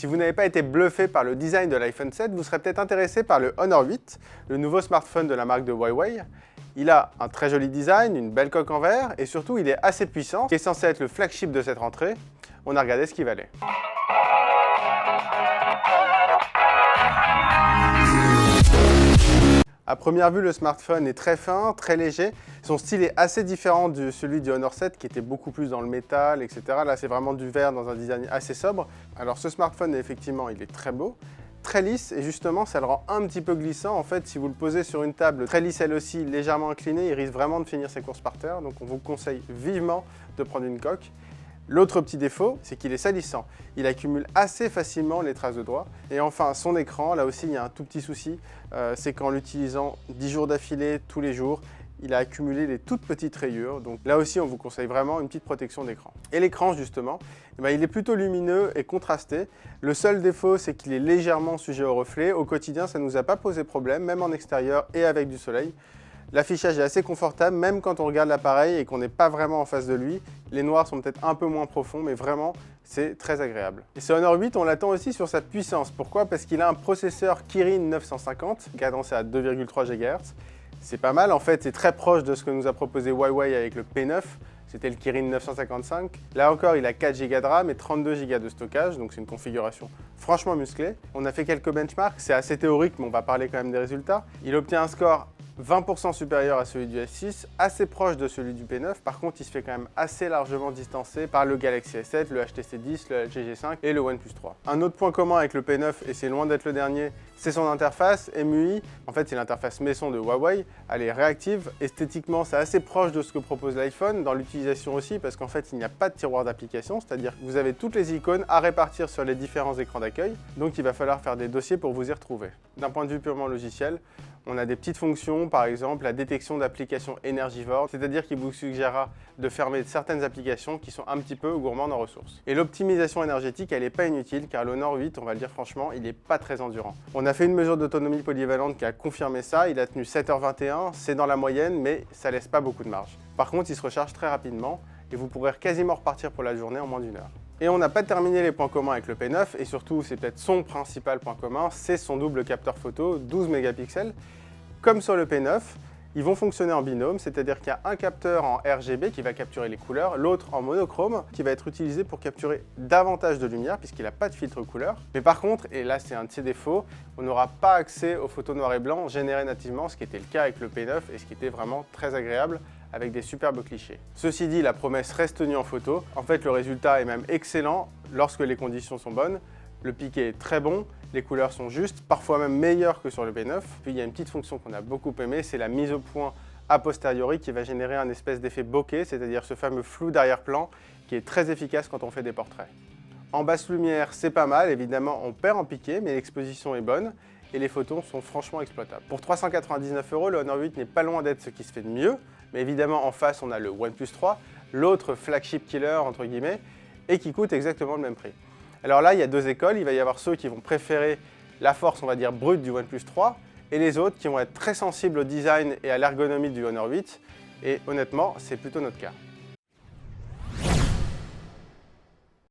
Si vous n'avez pas été bluffé par le design de l'iPhone 7, vous serez peut-être intéressé par le Honor 8, le nouveau smartphone de la marque de Huawei. Il a un très joli design, une belle coque en verre et surtout il est assez puissant, qui est censé être le flagship de cette rentrée. On a regardé ce qu'il valait. À première vue, le smartphone est très fin, très léger. Son style est assez différent de celui du Honor 7 qui était beaucoup plus dans le métal, etc. Là, c'est vraiment du verre dans un design assez sobre. Alors ce smartphone, effectivement, il est très beau, très lisse et justement, ça le rend un petit peu glissant. En fait, si vous le posez sur une table très lisse elle aussi, légèrement inclinée, il risque vraiment de finir ses courses par terre. Donc on vous conseille vivement de prendre une coque. L'autre petit défaut, c'est qu'il est salissant. Il accumule assez facilement les traces de doigts. Et enfin, son écran, là aussi, il y a un tout petit souci. C'est qu'en l'utilisant 10 jours d'affilée, tous les jours, il a accumulé des toutes petites rayures. Donc là aussi, on vous conseille vraiment une petite protection d'écran. Et l'écran, justement, il est plutôt lumineux et contrasté. Le seul défaut, c'est qu'il est légèrement sujet au reflet. Au quotidien, ça ne nous a pas posé problème, même en extérieur et avec du soleil. L'affichage est assez confortable, même quand on regarde l'appareil et qu'on n'est pas vraiment en face de lui. Les noirs sont peut-être un peu moins profonds, mais vraiment, c'est très agréable. Et ce Honor 8, on l'attend aussi sur sa puissance. Pourquoi? Parce qu'il a un processeur Kirin 950, cadencé à 2,3 GHz. C'est pas mal, en fait, c'est très proche de ce que nous a proposé Huawei avec le P9. C'était le Kirin 955. Là encore, il a 4 Go de RAM et 32 Go de stockage, donc c'est une configuration franchement musclée. On a fait quelques benchmarks, c'est assez théorique, mais on va parler quand même des résultats. Il obtient un score 20% supérieur à celui du S6, assez proche de celui du P9. Par contre, il se fait quand même assez largement distancé par le Galaxy S7, le HTC 10, le LG G5 et le OnePlus 3. Un autre point commun avec le P9, et c'est loin d'être le dernier, c'est son interface MUI. En fait, c'est l'interface maison de Huawei. Elle est réactive. Esthétiquement, c'est assez proche de ce que propose l'iPhone. Dans l'utilisation aussi, parce qu'en fait, il n'y a pas de tiroir d'application, c'est-à-dire que vous avez toutes les icônes à répartir sur les différents écrans d'accueil. Donc, il va falloir faire des dossiers pour vous y retrouver. D'un point de vue purement logiciel, on a des petites fonctions, par exemple la détection d'applications énergivores, c'est-à-dire qu'il vous suggérera de fermer certaines applications qui sont un petit peu gourmandes en ressources. Et l'optimisation énergétique, elle n'est pas inutile, car le Honor 8, on va le dire franchement, il n'est pas très endurant. On a fait une mesure d'autonomie polyvalente qui a confirmé ça, il a tenu 7h21, c'est dans la moyenne, mais ça laisse pas beaucoup de marge. Par contre, il se recharge très rapidement, et vous pourrez quasiment repartir pour la journée en moins d'1 heure. Et on n'a pas terminé les points communs avec le P9, et surtout, c'est peut-être son principal point commun, c'est son double capteur photo, 12 mégapixels. Comme sur le P9, ils vont fonctionner en binôme, c'est-à-dire qu'il y a un capteur en RGB qui va capturer les couleurs, l'autre en monochrome qui va être utilisé pour capturer davantage de lumière puisqu'il n'a pas de filtre couleur. Mais par contre, et là c'est un de ses défauts, on n'aura pas accès aux photos noir et blanc générées nativement, ce qui était le cas avec le P9 et ce qui était vraiment très agréable avec des superbes clichés. Ceci dit, la promesse reste tenue en photo. En fait, le résultat est même excellent lorsque les conditions sont bonnes. Le piqué est très bon, les couleurs sont justes, parfois même meilleures que sur le P9. Puis il y a une petite fonction qu'on a beaucoup aimée, c'est la mise au point a posteriori qui va générer un espèce d'effet bokeh, c'est-à-dire ce fameux flou d'arrière-plan qui est très efficace quand on fait des portraits. En basse lumière, c'est pas mal, évidemment on perd en piqué, mais l'exposition est bonne et les photos sont franchement exploitables. Pour 399 €, le Honor 8 n'est pas loin d'être ce qui se fait de mieux, mais évidemment en face on a le OnePlus 3, l'autre flagship killer entre guillemets, et qui coûte exactement le même prix. Alors là, il y a deux écoles, il va y avoir ceux qui vont préférer la force, on va dire, brute du OnePlus 3 et les autres qui vont être très sensibles au design et à l'ergonomie du Honor 8 et honnêtement, c'est plutôt notre cas.